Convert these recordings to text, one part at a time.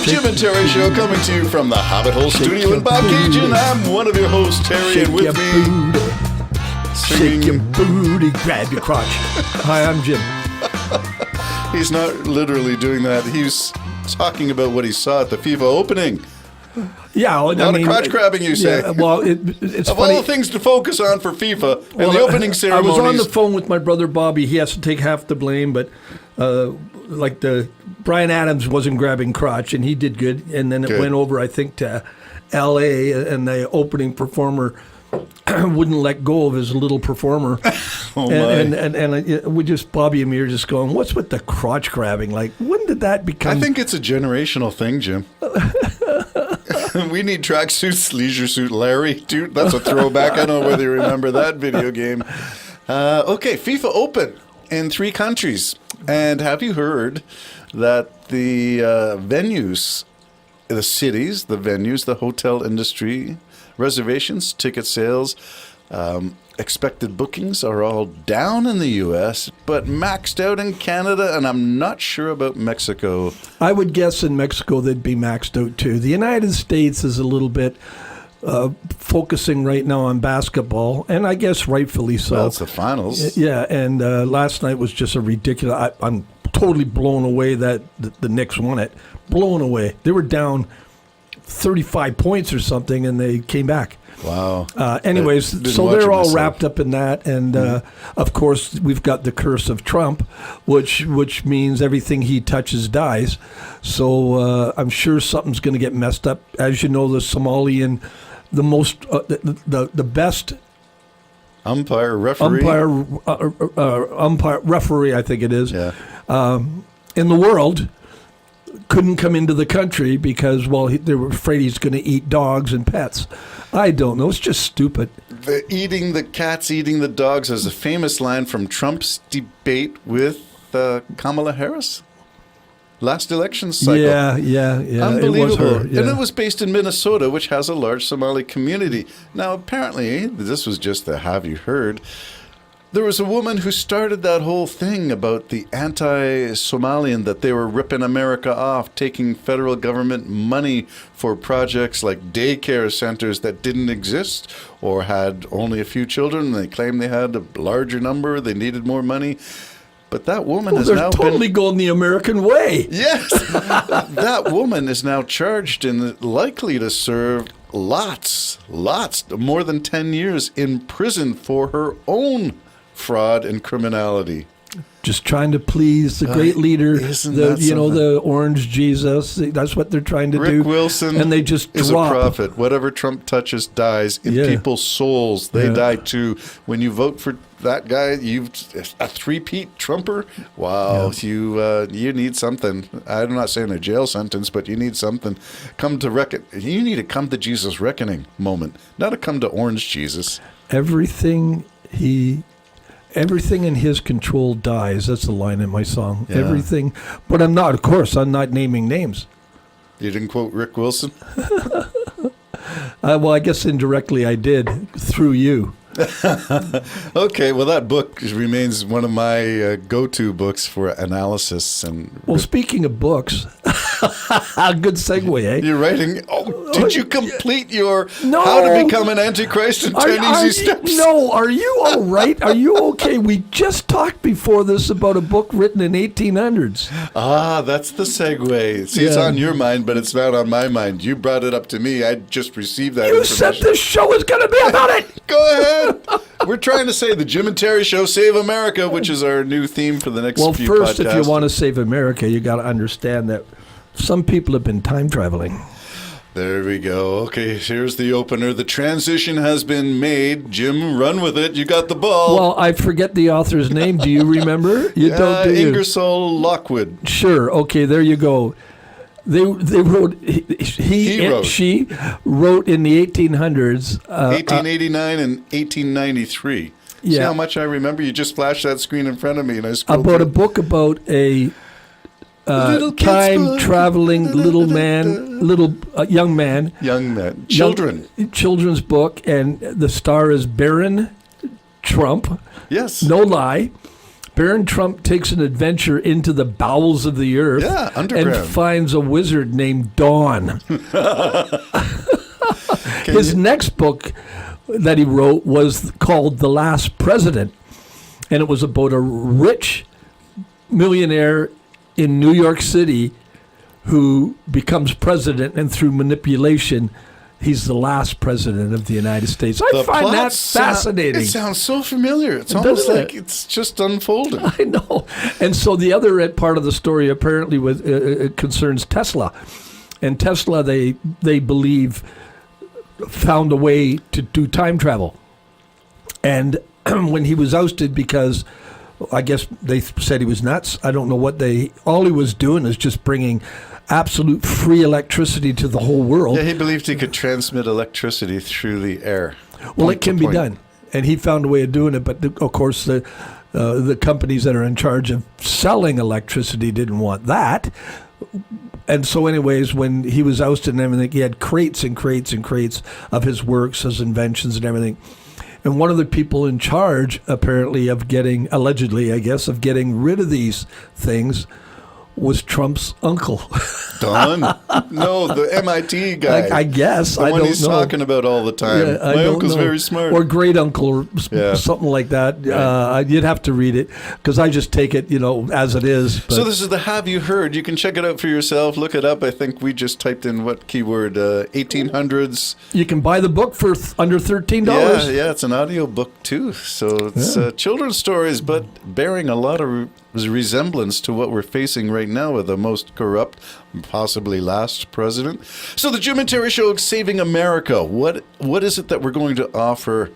Jim and Terry Show coming to you from the Hobbit Hole Studio in Bobcaygeon. I'm one of your hosts, Terry, and with me... Shake your booty, grab your crotch. Hi, I'm Jim. He's not literally doing that. He's talking about what he saw at the FIFA opening. Yeah, a lot of crotch grabbing, you say. Yeah, well, it's of funny. all the things to focus on for FIFA and the opening ceremonies. I was on the phone with my brother Bobby. He has to take half the blame, but Brian Adams wasn't grabbing crotch, and he did good. And then it went over, I think, to L.A., and the opening performer wouldn't let go of his little performer. And we just, Bobby and me are just going, what's with the crotch grabbing? Like, when did that become? I think it's a generational thing, Jim. We need tracksuits, leisure suit Larry. Dude, that's a throwback. I don't know whether you remember that video game. Okay, FIFA Open in 3 countries. And have you heard that the venues, the cities, the venues, the hotel industry, reservations, ticket sales, expected bookings are all down in the U.S., but maxed out in Canada, and I'm not sure about Mexico. I would guess in Mexico they'd be maxed out too. The United States is a little bit focusing right now on basketball, and I guess rightfully so. Well, it's the finals. Yeah, and last night was just a ridiculous... I'm totally blown away that the Knicks won it. Blown away. They were down 35 points or something, and they came back. Wow. Anyways, so they're all wrapped up in that. And, of course, we've got the curse of Trump, which means everything he touches dies. So I'm sure something's going to get messed up. As you know, the Somalian, the most, the best umpire, referee, I think it is, in the world, couldn't come into the country because, well, they were afraid he's going to eat dogs and pets. I don't know. It's just stupid. The cats eating the dogs is a famous line from Trump's debate with Kamala Harris. Last election cycle. Yeah. Unbelievable. It was her, yeah. And it was based in Minnesota, which has a large Somali community. Now, apparently, this was just the have you heard. There was a woman who started that whole thing about the anti-Somalian, that they were ripping America off, taking federal government money for projects like daycare centers that didn't exist or had only a few children. They claimed they had a larger number. They needed more money. But that woman has now totally going the American way. Yes. That woman is now charged and likely to serve lots, more than 10 years in prison for her own fraud and criminality. Just trying to please the great leader, the orange Jesus. That's what they're trying to do. Rick Wilson and they just is drop. A prophet. Whatever Trump touches dies. In people's souls, they die too. When you vote for that guy, you've a three-peat Trumper. Wow, you need something. I'm not saying a jail sentence, but you need something. You need a come to Jesus reckoning moment, not a come to orange Jesus. Everything in his control dies. That's the line in my song. Yeah. Everything. But I'm not naming names. You didn't quote Rick Wilson? Well, I guess indirectly I did through you. Okay, well, that book remains one of my go-to books for analysis. Well, speaking of books, good segue, eh? You're writing. Oh, did you complete your How to Become an Antichrist in 10 Easy Steps? No, are you all right? Are you okay? We just talked before this about a book written in 1800s. Ah, that's the segue. See, it's on your mind, but it's not on my mind. You brought it up to me. I just received that information. You said this show is going to be about it. Go ahead. We're trying to say the Jim and Terry Show Save America, which is our new theme for the next few podcasts. Well, first, if you want to save America, you got to understand that some people have been time traveling. There we go. Okay, here's the opener. The transition has been made. Jim, run with it. You got the ball. Well, I forget the author's name. Do you remember? You don't, do you? Ingersoll Lockwood. Sure. Okay, there you go. They wrote. She wrote in the 1800s. 1889 and 1893. Yeah. See how much I remember? You just flashed that screen in front of me, and I scrolled about a book about a time-traveling young man. Children's book, and the star is Baron Trump. Yes. No lie. Baron Trump takes an adventure into the bowels of the earth underground. and finds a wizard named Dawn. His next book that he wrote was called The Last President, and it was about a rich millionaire in New York City who becomes president, and through manipulation, he's the last president of the United States. I find that fascinating. It sounds so familiar. It's almost like it's just unfolding. I know. And so the other part of the story apparently it concerns Tesla. And Tesla, they believe, found a way to do time travel. And when he was ousted because, I guess they said he was nuts. I don't know all he was doing is just bringing absolute free electricity to the whole world. Yeah, he believed he could transmit electricity through the air. Well, it can be done. And he found a way of doing it. But, of course, the companies that are in charge of selling electricity didn't want that. And so anyways, when he was ousted and everything, he had crates and crates and crates of his works, his inventions and everything. And one of the people in charge, apparently, allegedly, I guess, of getting rid of these things was Trump's uncle. Don? No, the MIT guy. I guess. The one he's talking about all the time. Yeah, My uncle's very smart. Or great uncle, or something like that. Right. You'd have to read it, because I just take it, as it is. But. So this is the Have You Heard. You can check it out for yourself. Look it up. I think we just typed in what keyword? 1800s. You can buy the book for under $13. Yeah, it's an audio book too. So it's children's stories, but bearing a lot of resemblance to what we're facing right now with the most corrupt, possibly last president. So the Jim and Terry Show, Saving America. What is it that we're going to offer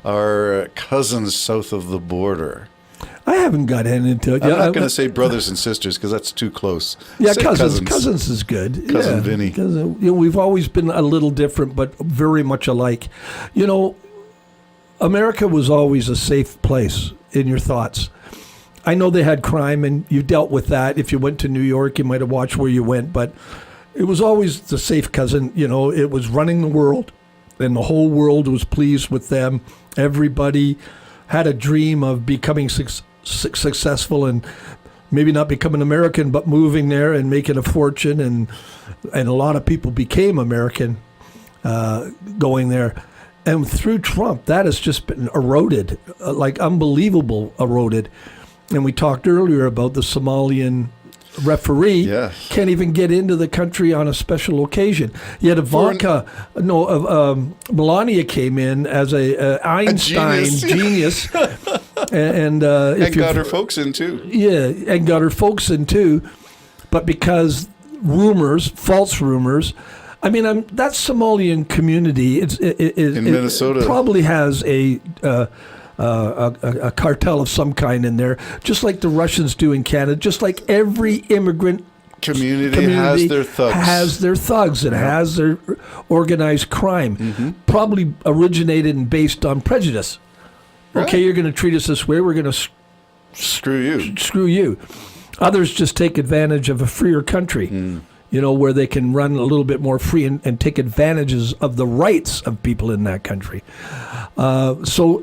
our cousins south of the border? I haven't got into it. I'm not going to say brothers and sisters because that's too close. Yeah, cousins. Cousins is good. Cousin Vinny. We've always been a little different, but very much alike. America was always a safe place in your thoughts. I know they had crime, and you dealt with that. If you went to New York, you might have watched where you went, but it was always the safe cousin. It was running the world, and the whole world was pleased with them. Everybody had a dream of becoming successful, and maybe not becoming American, but moving there and making a fortune, and a lot of people became American going there. And through Trump, that has just been eroded, like unbelievable eroded. And we talked earlier about the Somalian referee can't even get into the country on a special occasion. Yet Melania came in as a Einstein genius. and got her folks in too. Yeah, and got her folks in too. But because false rumors, that Somalian community in Minnesota probably has a cartel of some kind in there, just like the Russians do in Canada, just like every immigrant community has their thugs. And has their organized crime. Mm-hmm. Probably originated and based on prejudice. Right. Okay, you're going to treat us this way, we're going to screw you. Others just take advantage of a freer country. Where they can run a little bit more free and take advantages of the rights of people in that country. So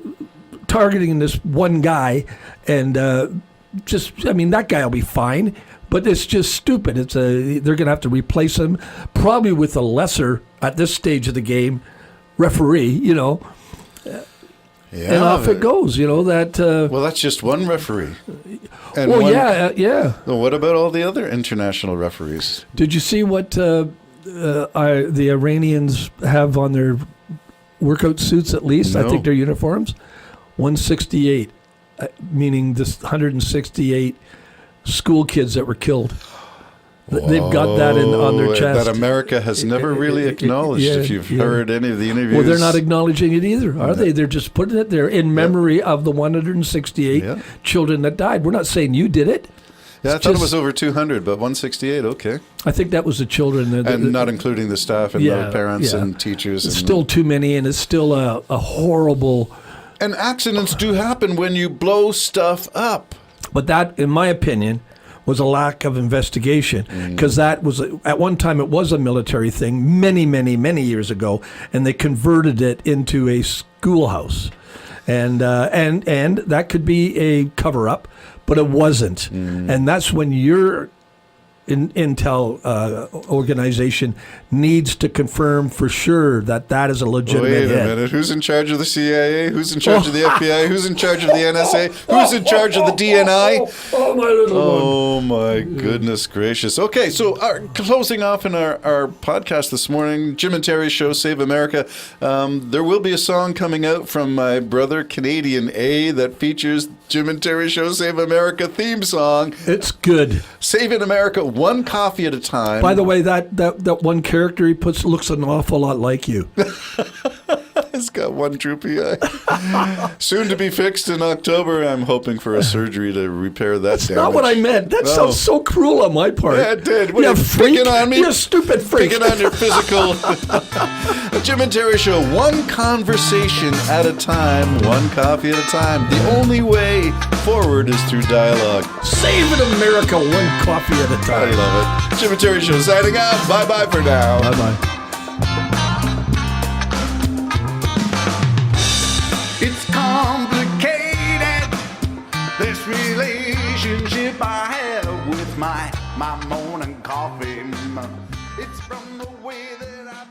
targeting this one guy and that guy will be fine, but it's just stupid. They're going to have to replace him probably with a lesser, at this stage of the game, referee, and off it goes, well, that's just one referee. And yeah. Well, what about all the other international referees? Did you see what the Iranians have on their workout suits, at least? No. I think their uniforms? 168, meaning this 168 school kids that were killed. They've got that on their chest. That America has never really acknowledged, if you've heard any of the interviews. Well, they're not acknowledging it either, are they? They're just putting it there in memory of the 168 children that died. We're not saying you did it. Yeah, I thought it was over 200, but 168, okay. I think that was the children. And not including the staff and the parents and teachers. It's still too many, and it's still a horrible... And accidents do happen when you blow stuff up. But that, in my opinion, was a lack of investigation, because that was, at one time, it was a military thing many, many, many years ago, and they converted it into a schoolhouse. And that could be a cover-up, but it wasn't. And that's when your intel organization needs to confirm for sure that is a legitimate Wait a hit. minute. Who's in charge of the CIA? Who's in charge of the FBI? Who's in charge of the NSA? Who's in charge of the DNI? Oh, my little one. Oh, my goodness gracious. Okay, so closing off in our podcast this morning, Jim and Terry's show, Save America. There will be a song coming out from my brother, Canadian A, that features Jim and Terry's show, Save America theme song. It's good. Saving America one coffee at a time. By the way, that one character he puts looks an awful lot like you. It's got one droopy eye. Soon to be fixed in October. I'm hoping for a surgery to repair that damage. Not what I meant. That sounds so cruel on my part. Yeah, it did. What, you freak. Picking on me? You stupid freak. Picking on your physical. Jim and Terry Show. One conversation at a time. One coffee at a time. The only way forward is through dialogue. Saving America one coffee at a time. I love it. Jim and Terry Show signing out. Bye-bye for now. Bye-bye. It's complicated, this relationship I have with my morning coffee. It's from the way that I